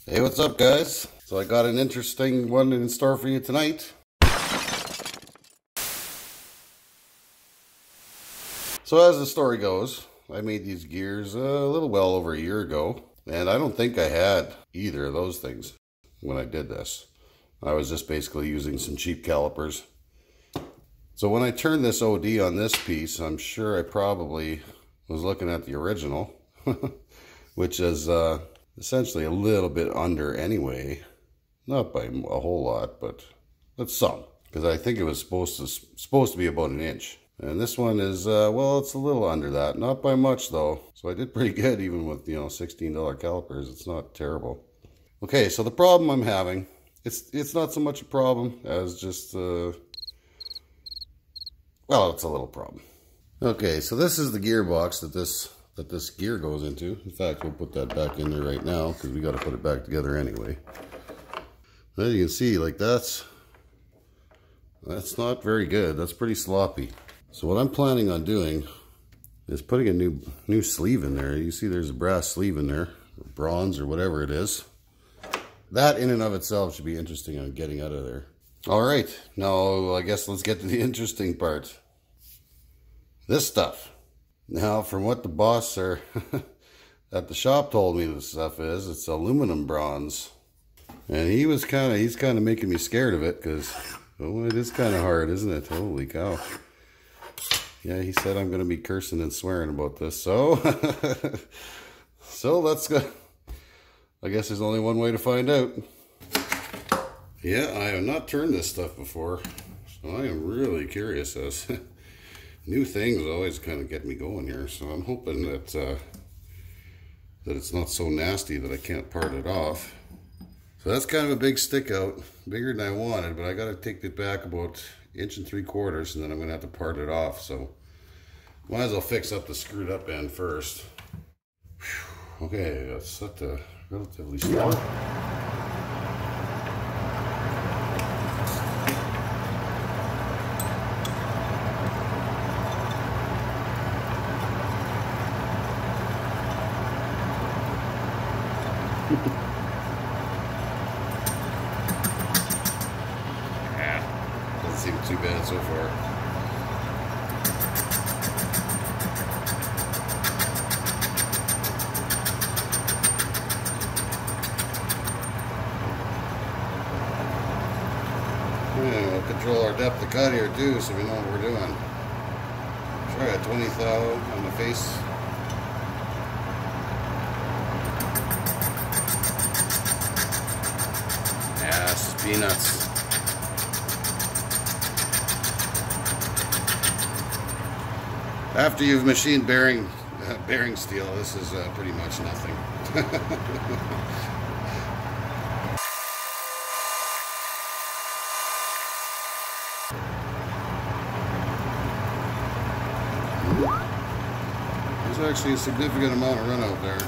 Hey, what's up, guys? So I got an interesting one in store for you tonight. So as the story goes, I made these gears a little well over a year ago, and I don't think I had either of those things when I did this. I was just basically using some cheap calipers. So when I turned this OD on this piece, I'm sure I probably was looking at the original, which is essentially a little bit under anyway. Not by a whole lot, but that's some. Because I think it was supposed to be about an inch. And this one is, well, it's a little under that. Not by much, though. So I did pretty good, even with, $16 calipers. It's not terrible. Okay, so the problem I'm having, it's not so much a problem as just, well, it's a little problem. Okay, so this is the gearbox that this gear goes into. In fact, we'll put that back in there right now because we got to put it back together anyway. As you can see, like that's not very good. That's pretty sloppy. So what I'm planning on doing is putting a new sleeve in there. You see there's a brass sleeve in there, or bronze or whatever it is. That in and of itself should be interesting on getting out of there. All right, now I guess let's get to the interesting part. This stuff. Now, from what the boss at the shop told me this stuff is, it's aluminum bronze. And he's kind of making me scared of it because, oh, it is kind of hard, isn't it? Holy cow. Yeah, he said I'm going to be cursing and swearing about this. So, so let's go. I guess there's only one way to find out. Yeah, I have not turned this stuff before. So I am really curious as new things always kind of get me going here, so I'm hoping that that it's not so nasty that I can't part it off. So that's kind of a big stick out, bigger than I wanted, but I got to take it back about 1 3/4, and then I'm going to have to part it off. So might as well fix up the screwed up end first. Whew. Okay, that's set to relatively slow. Yeah, doesn't seem too bad so far. Yeah, we'll control our depth of cut here too, so we know what we're doing. Try a 20 thou on the face. Peanuts. After you've machined bearing steel, this is pretty much nothing. There's actually a significant amount of run out there.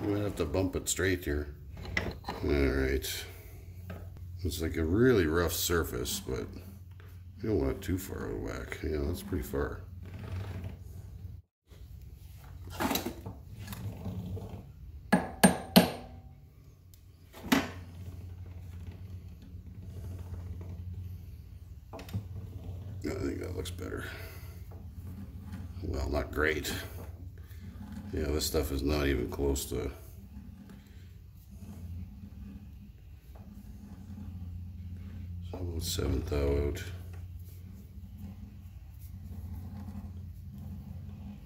You might have to bump it straight here. All right. It's like a really rough surface, but you don't want it too far out of whack. Yeah, that's pretty far. I think that looks better. Well, not great. Yeah, this stuff is not even close to... About 7 thou out.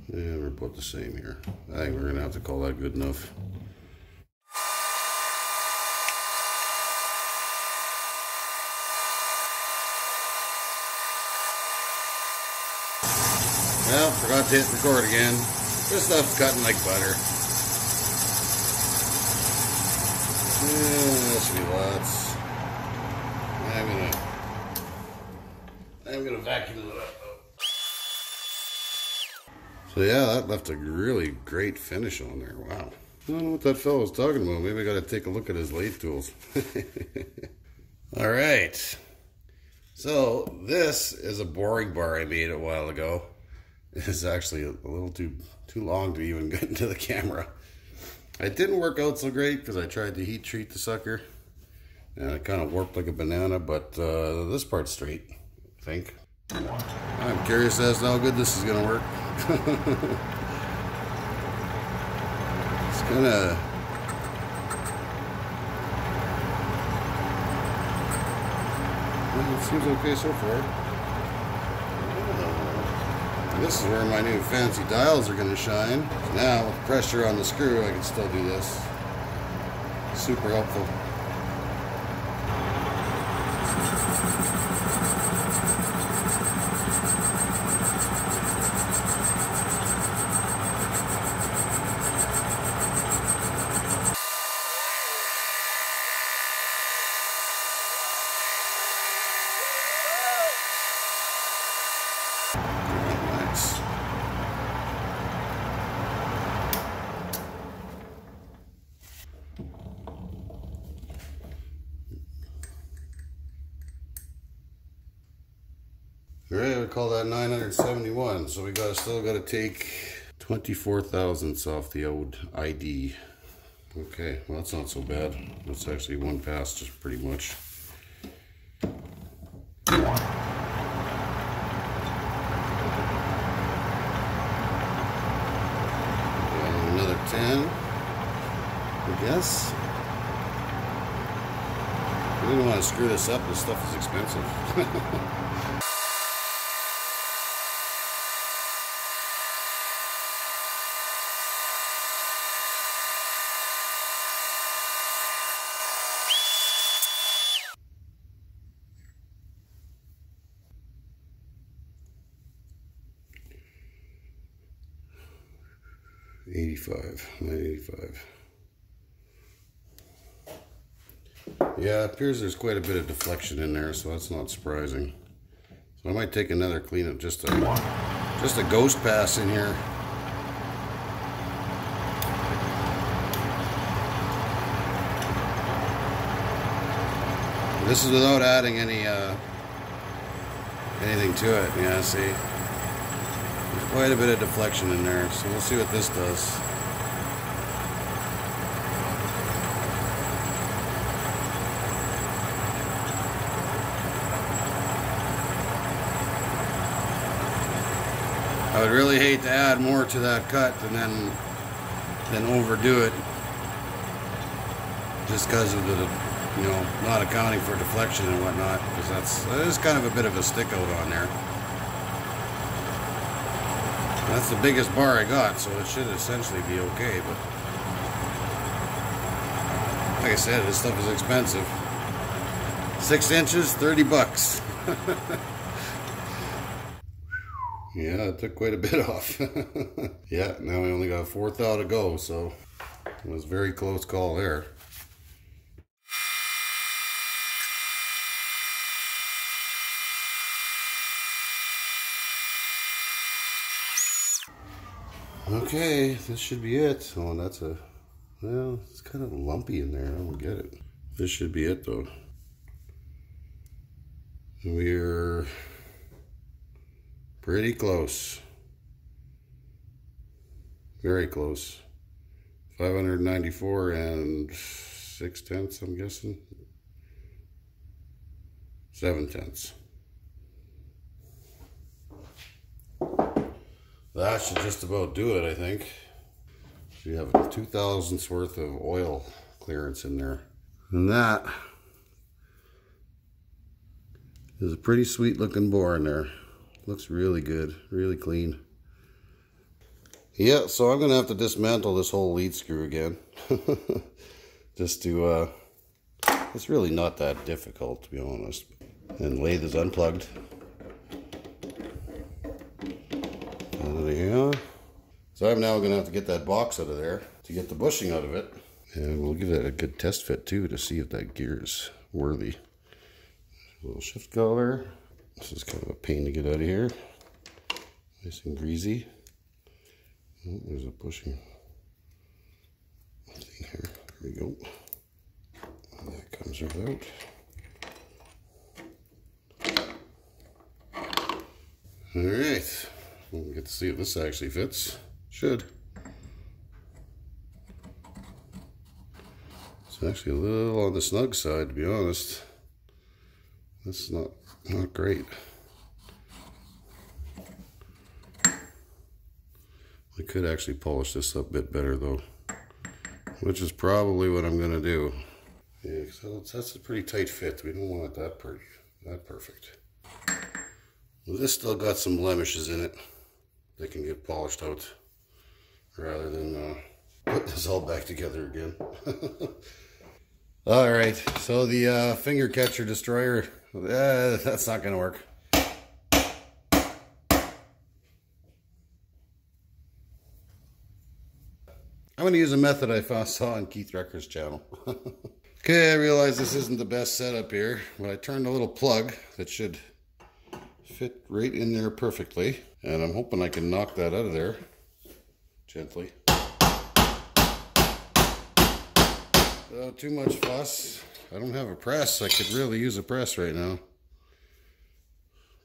Yeah, we're about the same here. I think we're gonna have to call that good enough. Well, forgot to hit record again. This stuff's cutting like butter. Yeah, that should be lots. I'm gonna vacuum it up though. So yeah, that left a really great finish on there. Wow. I don't know what that fellow was talking about. Maybe I gotta take a look at his lathe tools. All right. So this is a boring bar I made a while ago. It's actually a little too long to even get into the camera. It didn't work out so great because I tried to heat treat the sucker and it kind of warped like a banana, but this part's straight, I think. I'm curious as to how good this is gonna work. It's kind of... Well, it seems okay so far. This is where my new fancy dials are going to shine. Now, with pressure on the screw, I can still do this. Super helpful. Alright, we call that 971. So we still got to take 24 thousandths off the old ID. Okay, well that's not so bad. That's actually one pass, just pretty much. Another 10, I guess. I didn't want to screw this up. This stuff is expensive. $985. Yeah, it appears there's quite a bit of deflection in there, so that's not surprising. So I might take another cleanup, just a ghost pass in here. This is without adding anything to it. Yeah, see. Quite a bit of deflection in there, so we'll see what this does. I would really hate to add more to that cut and then overdo it, just because of the, you know, not accounting for deflection and whatnot, because that is kind of a bit of a stick out on there. That's the biggest bar I got, so it should essentially be okay, but like I said, this stuff is expensive. 6 inches, $30. Yeah, it took quite a bit off. Yeah, now we only got 4 thou to go, so it was a very close call there. Okay, this should be it. Oh, that's well, it's kind of lumpy in there. I don't get it. This should be it though. We're pretty close. Very close. 594 and 6/10, I'm guessing. 7/10. That should just about do it, I think. So you have 2 thousandths worth of oil clearance in there. And that is a pretty sweet looking bore in there. Looks really good, really clean. Yeah, so I'm gonna have to dismantle this whole lead screw again. Just to, it's really not that difficult, to be honest. And lathe is unplugged. Yeah. So I'm now going to have to get that box out of there to get the bushing out of it. And we'll give it a good test fit too to see if that gear is worthy. A little shift collar. This is kind of a pain to get out of here. Nice and greasy. Oh, there's a bushing thing here. There we go. And that comes right out. Alright. We'll get to see if this actually fits. Should. actually a little on the snug side, to be honest. That's not great. I could actually polish this up a bit better though, which is probably what I'm gonna do. Yeah, so that's a pretty tight fit. We don't want it that perfect. Well, this still got some blemishes in it. They can get polished out rather than put this all back together again. All right, so the finger catcher destroyer, that's not gonna work. I'm gonna use a method I saw on Keith Recker's channel. Okay, I realize this isn't the best setup here, but I turned a little plug that should fit right in there perfectly. And I'm hoping I can knock that out of there gently. Without too much fuss. I don't have a press. I could really use a press right now.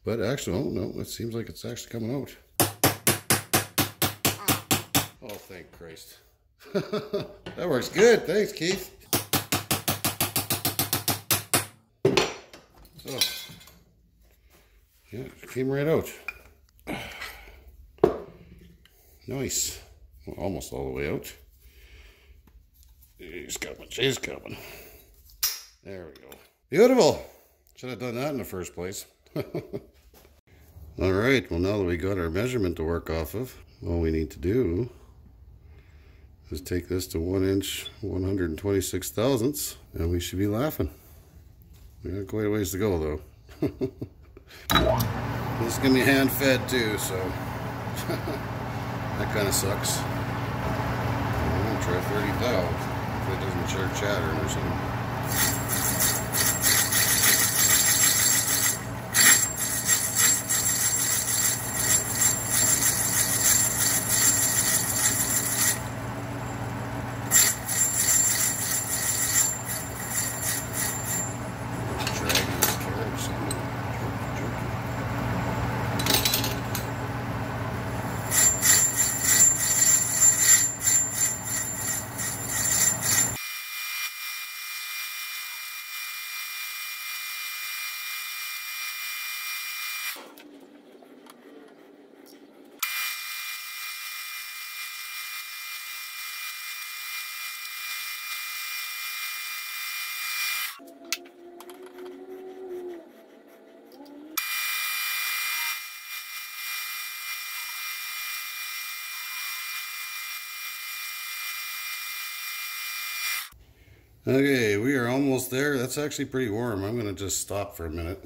But actually, oh no, it seems like it's actually coming out. Oh, thank Christ. That works good. Thanks, Keith. Oh. Yeah, it came right out. Nice. Well, almost all the way out. She's coming. She's coming. There we go. Beautiful. Should have done that in the first place. All right. Well, now that we got our measurement to work off of, all we need to do is take this to 1 inch, 126 thousandths, and we should be laughing. We got quite a ways to go, though. This is going to be hand-fed, too, so that kind of sucks. I'm going to try 30 thou if it doesn't start chattering or something. Okay, we are almost there. That's actually pretty warm. I'm going to just stop for a minute.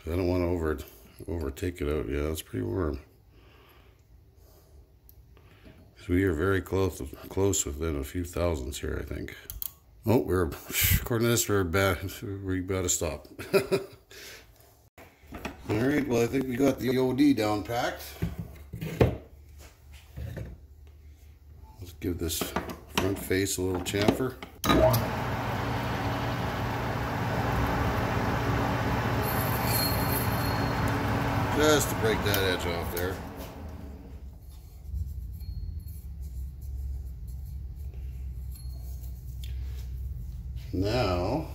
I don't want to overtake it out. Yeah, it's pretty warm. So we are very close within a few thousandths here, I think. Oh, according to this, we're about to stop. All right, well, I think we got the OD down packed. Let's give this front face a little chamfer. Just to break that edge off there. Now,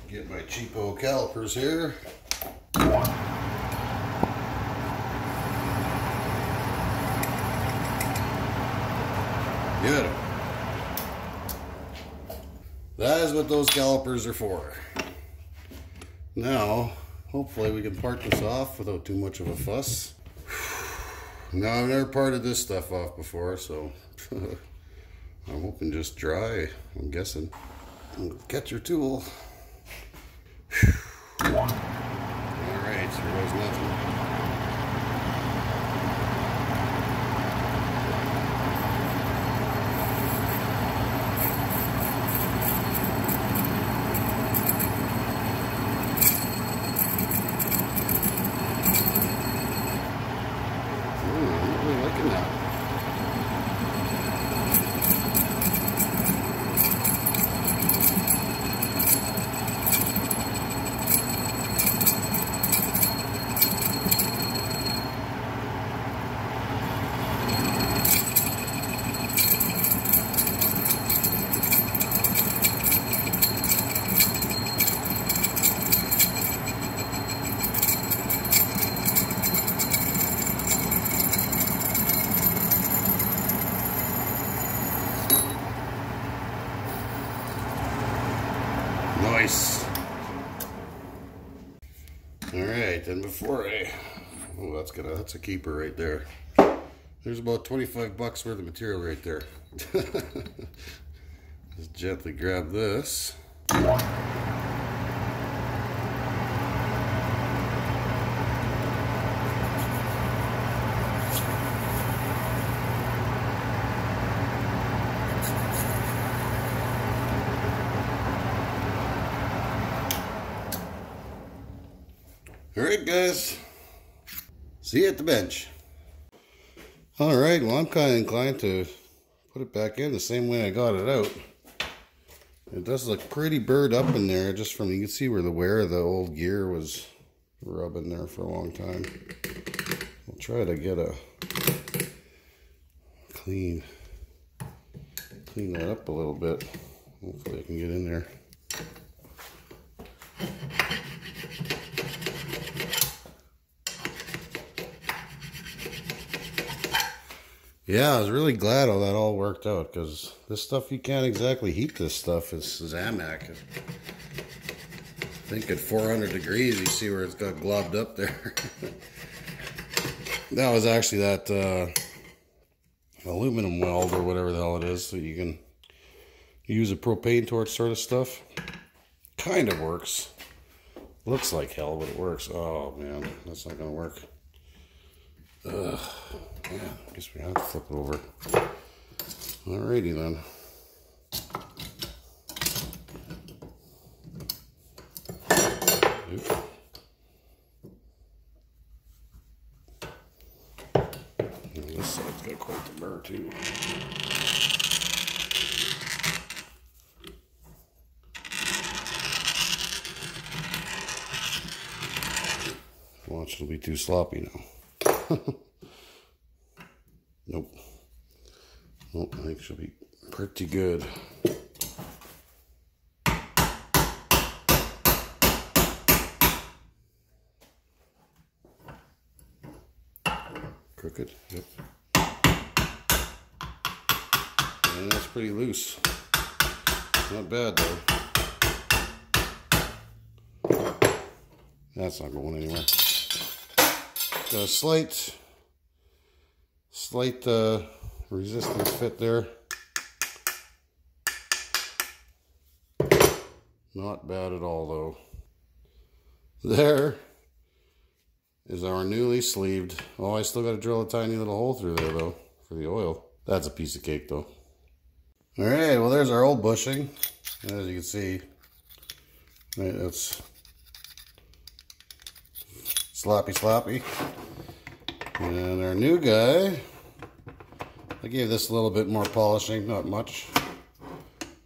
get my cheapo calipers here. Good. That is what those calipers are for. Now, hopefully we can part this off without too much of a fuss. Now, I've never parted this stuff off before, so I'm hoping just dry, I'm guessing. Get your tool. All right, so there goes nothing. Nice. All right, and before oh, that's a keeper right there. There's about 25 bucks worth of material right there. Just gently grab this. All right, guys. See you at the bench. All right, well, I'm kind of inclined to put it back in the same way I got it out. It does look pretty burred up in there, just from, you can see where the wear of the old gear was rubbing there for a long time. I'll try to get a clean that up a little bit. Hopefully I can get in there. Yeah, I was really glad how that all worked out, because this stuff, you can't exactly heat this stuff. It's Zamac. I think at 400 degrees, you see where it's got globbed up there. That was actually that aluminum weld or whatever the hell it is, so you can use a propane torch sort of stuff. Kind of works. Looks like hell, but it works. Oh man, that's not gonna work. Ugh. Yeah, I guess we have to flip it over. Alrighty then. Oops. And this side's got quite the burr too. Watch, it'll be too sloppy now. Nope. Nope, I think she'll be pretty good. Crooked, yep. And that's pretty loose. Not bad though. That's not going anywhere. Got a slight resistance fit there. Not bad at all though. There is our newly sleeved. Oh, I still got to drill a tiny little hole through there though for the oil. That's a piece of cake though. All right, well there's our old bushing. As you can see, right, that's sloppy. And our new guy, I gave this a little bit more polishing, not much,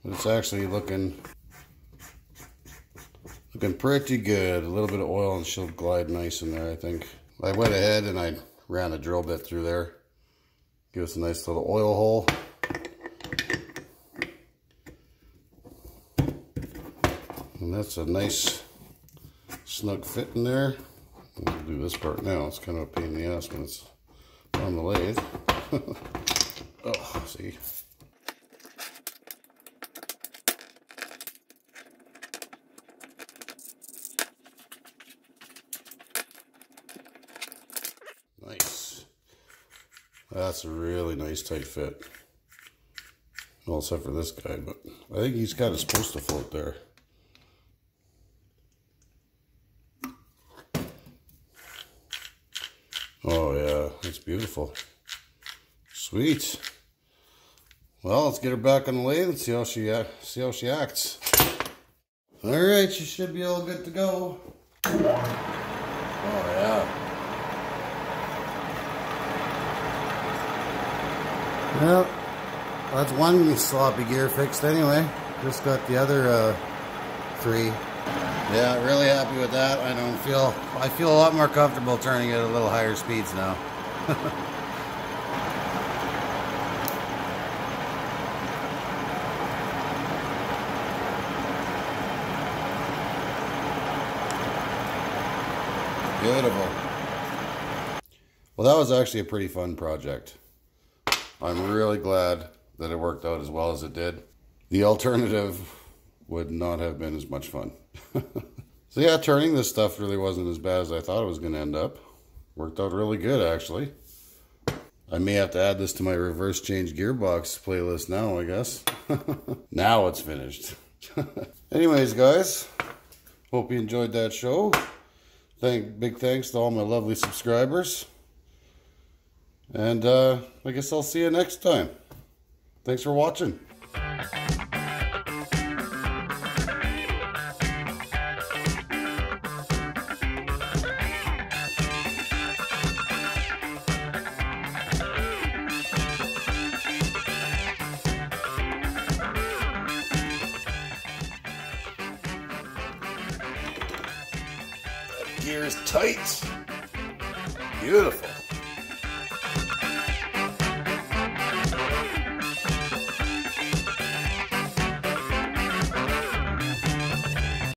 but it's actually looking pretty good. A little bit of oil and she'll glide nice in there, I think. I went ahead and I ran a drill bit through there. Give us a nice little oil hole. And that's a nice snug fit in there. We'll do this part now. It's kind of a pain in the ass when it's on the lathe. Oh, see. Nice. That's a really nice tight fit. Well, except for this guy, but I think he's kind of supposed to float there. Oh yeah, that's beautiful. Sweet. Well, let's get her back on the lathe and see how she acts. All right, she should be all good to go. Oh yeah. Well, that's one sloppy gear fixed anyway. Just got the other 3. Yeah, really happy with that. I feel a lot more comfortable turning at a little higher speeds now. Beautiful. Well, that was actually a pretty fun project. I'm really glad that it worked out as well as it did. The alternative would not have been as much fun. So yeah, turning this stuff really wasn't as bad as I thought it was going to end up. Worked out really good, actually. I may have to add this to my reverse change gearbox playlist now, I guess. Now it's finished. Anyways, guys, hope you enjoyed that show. Big thanks to all my lovely subscribers. And I guess I'll see you next time. Thanks for watching. Gear is tight. Beautiful.